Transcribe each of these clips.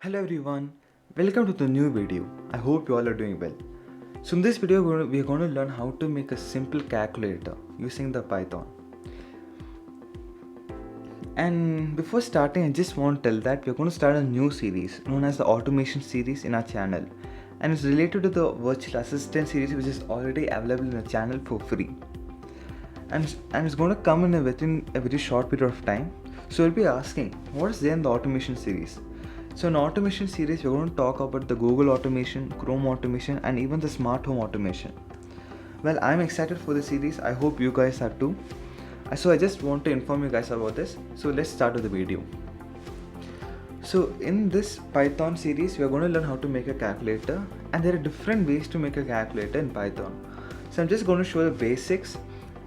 Hello everyone, welcome to the new video. I hope you all are doing well. So in this video we are going to learn how to make a simple calculator using the Python. And before starting, I just want to tell that we are going to start a new series known as the automation series in our channel, and it's related to the virtual assistant series which is already available in the channel for free. And it's going to come within a very short period of time. So you'll be asking, what is there in the automation series? So in automation series, we're going to talk about the Google automation, Chrome automation, and even the smart home automation. Well, I'm excited for the series. I hope you guys are too. So I just want to inform you guys about this. So let's start with the video. So in this Python series, we are going to learn how to make a calculator, and there are different ways to make a calculator in Python. So I'm just going to show the basics,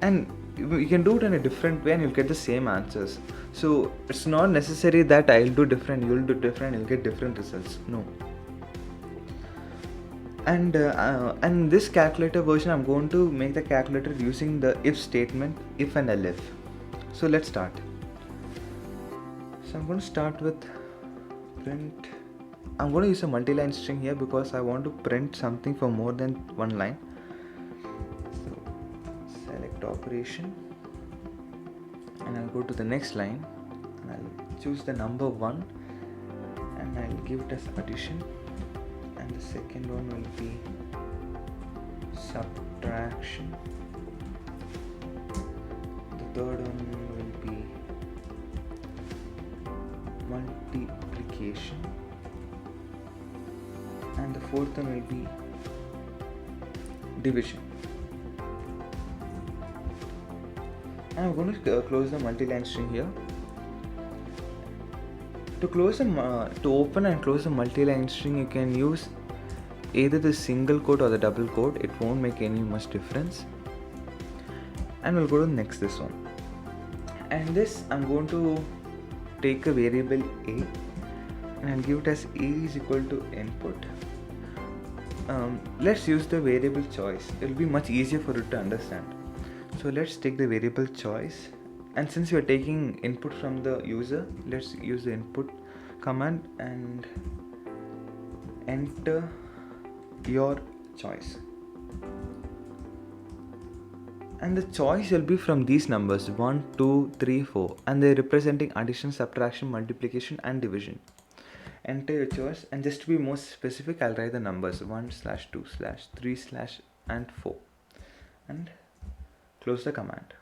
and you can do it in a different way and you'll get the same answers. So it's not necessary that I'll do different, you'll do different, you'll get different results. No. And this calculator version, I'm going to make the calculator using the if statement, if and elif. So let's start. So I'm going to start with print. I'm going to use a multi-line string here because I want to print something for more than one line. So select operation, and I'll go to the next line and I'll choose the number 1 and I'll give it as addition, and the second one will be subtraction, the third one will be multiplication, and the fourth one will be division. And I'm going to close the multi-line string here. To open and close the multi-line string, you can use either the single quote or the double quote. It won't make any much difference. And we'll go to this one. And this, I'm going to take a variable a and I'll give it as a is equal to input. Let's use the variable choice. It will be much easier for you to understand. So let's take the variable choice, and since we are taking input from the user, let's use the input command and enter your choice. And the choice will be from these numbers 1, 2, 3, 4, and they're representing addition, subtraction, multiplication, and division. Enter your choice, and just to be more specific, I'll write the numbers 1/2/3/ and 4, and close the command.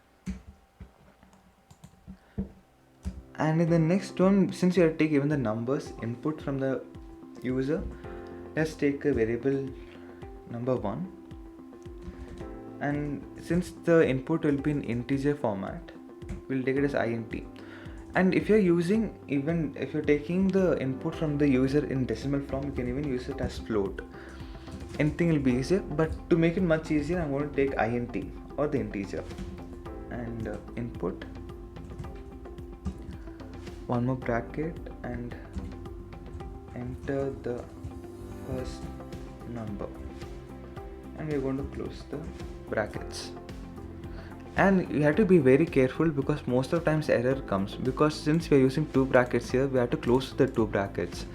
And in the next one, since you have to take even the numbers input from the user, let's take a variable number 1, and since the input will be in integer format, we'll take it as int. And if you're taking the input from the user in decimal form, you can even use it as float. Anything will be easier, but to make it much easier, I'm going to take int or the integer, and input, one more bracket, and enter the first number, and we're going to close the brackets. And you have to be very careful because most of the times error comes, because since we are using two brackets here, we have to close the two brackets.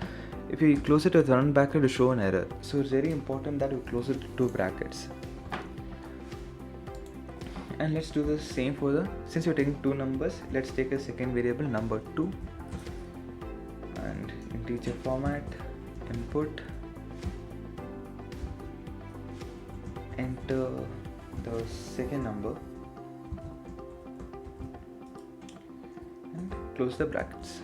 If you close it with one bracket, it will show an error. So it's very important that we close it with two brackets. And let's do the same since we're taking two numbers, let's take a second variable number 2, and integer format, input, enter the second number, and close the brackets.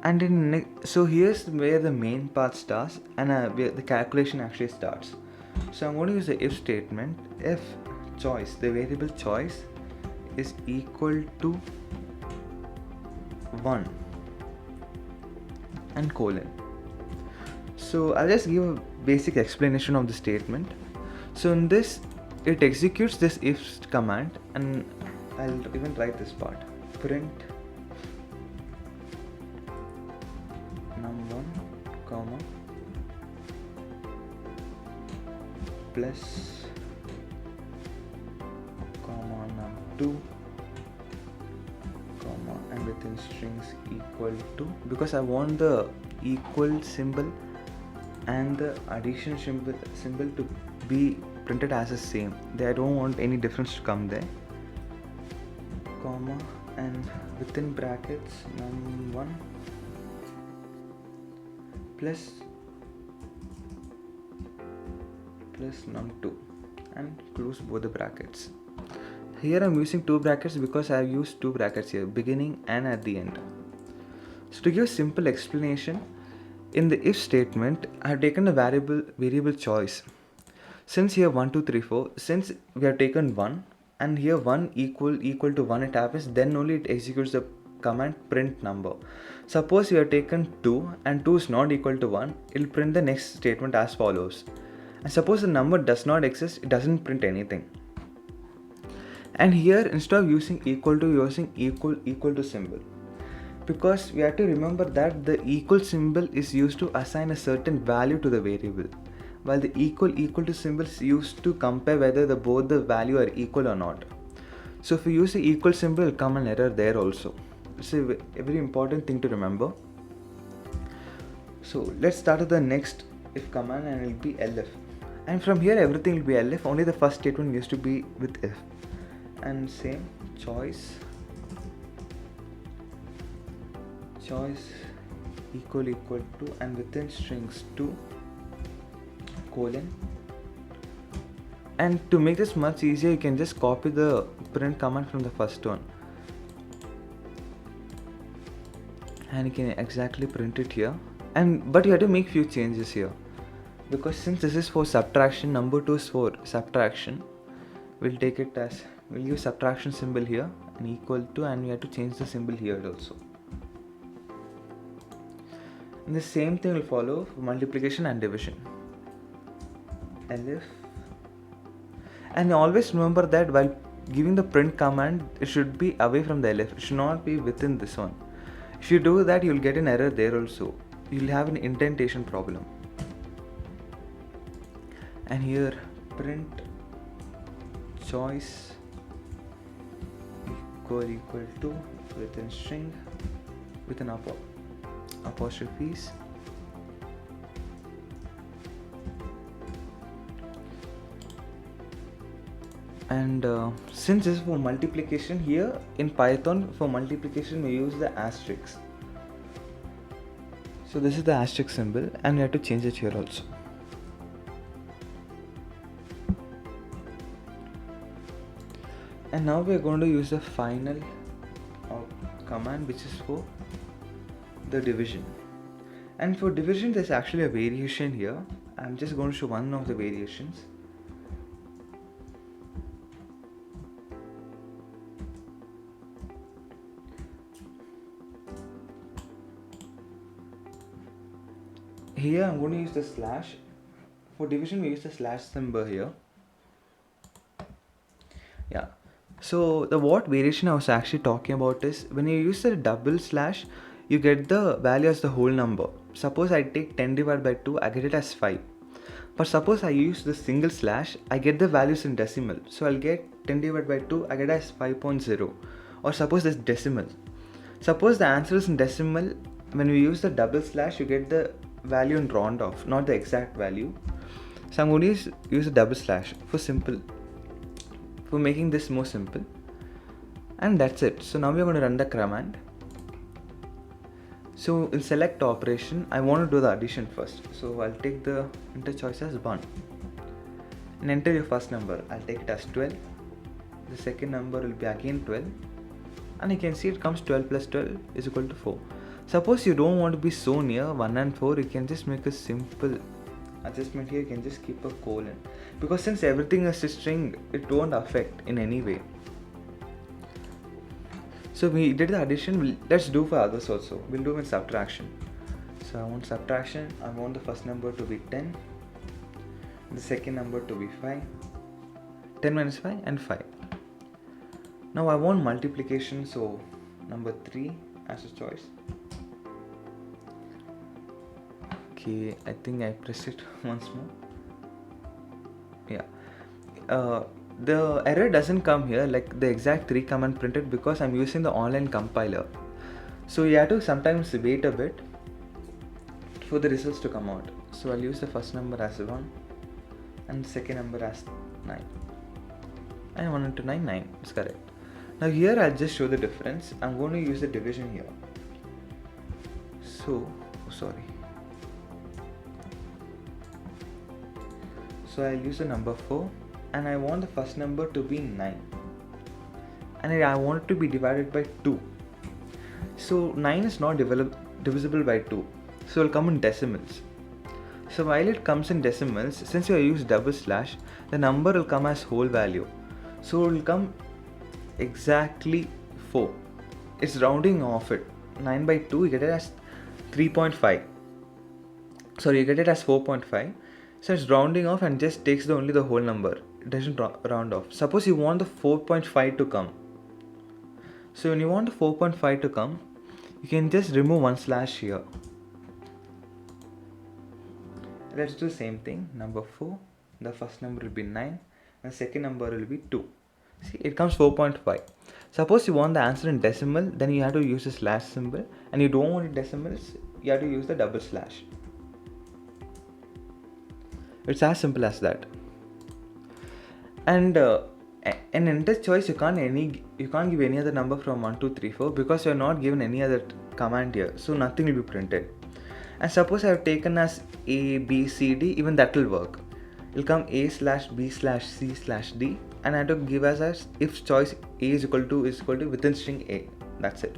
And so here's where the main part starts, and where the calculation actually starts. So I'm going to use the if statement. If choice, the variable choice, is equal to 1 and colon. So I'll just give a basic explanation of the statement. So in this, it executes this if command, and I'll even write this part: print num1, comma, plus comma num2, comma, and within strings equal to, because I want the equal symbol and the addition symbol to be printed as the same. I don't want any difference to come there. Comma, and within brackets num1 plus num2 and close both the brackets. Here I'm using two brackets because I have used two brackets here, beginning and at the end. So to give a simple explanation, in the if statement I have taken a variable choice. Since here 1 2 3 4, since we have taken 1 and here 1 equal to 1 it happens, then only it executes the command print number. Suppose we have taken 2 and 2 is not equal to 1, it will print the next statement as follows. And suppose the number does not exist, it doesn't print anything. And here instead of using equal to, using equal to symbol, because we have to remember that the equal symbol is used to assign a certain value to the variable, while the equal to symbol is used to compare whether both the value are equal or not. So if we use the equal symbol, it will come an error there also. It's a very important thing to remember. So let's start with the next if command, and it will be elif. And from here everything will be elif, only the first statement used to be with if. And same choice equal to, and within strings 2 colon. And to make this much easier, you can just copy the print command from the first one and you can exactly print it here. But you have to make few changes here, because since this is for subtraction, number 2 is for subtraction, we'll use subtraction symbol here and equal to, and we have to change the symbol here also. And the same thing will follow for multiplication and division. Elif. And always remember that while giving the print command, it should be away from the elif, it should not be within this one. If you do that, you'll get an error there also. You'll have an indentation problem. And here print choice equal to within string with an apostrophes. And since this is for multiplication, here in Python for multiplication we use the asterisk. So this is the asterisk symbol, and we have to change it here also. And now we are going to use the final command, which is for the division. And for division there's actually a variation here. I'm just going to show one of the variations. Here I'm going to use the slash. For division we use the slash symbol here. Yeah. So the what variation I was actually talking about is when you use the double slash, you get the value as the whole number. Suppose I take 10 divided by 2, I get it as 5. But suppose I use the single slash, I get the values in decimal. So I'll get 10 divided by 2, I get as 5.0. Or suppose this decimal. Suppose the answer is in decimal, when we use the double slash, you get the value in round off, not the exact value. So I'm going to use the double slash for making this more simple. And that's it. So now we're going to run the command. So in select operation, I want to do the addition first. So I'll take the enter choice as 1 and enter your first number. I'll take it as 12. The second number will be again 12, and you can see it comes 12 plus 12 is equal to 4. Suppose you don't want to be so near 1 and 4, you can just make a simple adjustment here. You can just keep a colon, because since everything is a string, it won't affect in any way. So we did the addition. Let's do for others also. We'll do with subtraction. So I want subtraction. I want the first number to be 10, the second number to be 5, 10 minus 5 and 5. Now I want multiplication, so number 3 as a choice. Okay, I think I press it once more. Yeah. The error doesn't come here like the exact 3 command printed, because I'm using the online compiler. So you have to sometimes wait a bit for the results to come out. So I'll use the first number as 1 and the second number as 9. And 1 into 9, 9 is correct. Now here I'll just show the difference. I'm going to use the division here. So I'll use the number 4 and I want the first number to be 9 and I want it to be divided by 2. So 9 is not divisible by 2, so it will come in decimals. So while it comes in decimals, since you use double slash, the number will come as whole value. So it will come exactly 4. It's rounding off it. 9 by 2, you get it as 3.5. Sorry, you get it as 4.5. So it's rounding off and just takes only the whole number. It doesn't round off. Suppose you want the 4.5 to come. So when you want the 4.5 to come, you can just remove one slash here. Let's do the same thing. Number 4, the first number will be 9 and the second number will be 2. See, it comes 4.5. Suppose you want the answer in decimal, then you have to use the slash symbol, and you don't want it decimals, you have to use the double slash. It's as simple as that. And in enter choice, you can't give any other number from 1, 2, 3, 4 because you are not given any other command here, so nothing will be printed. And suppose I have taken as A, B, C, D, even that will work. It will come A slash B slash C slash D, and I have to give as if choice A is equal to within string A. That's it.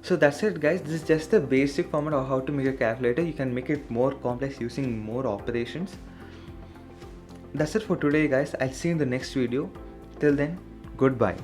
So that's it, guys. This is just the basic format of how to make a calculator. You can make it more complex using more operations. That's it for today, guys. I'll see you in the next video. Till then, goodbye.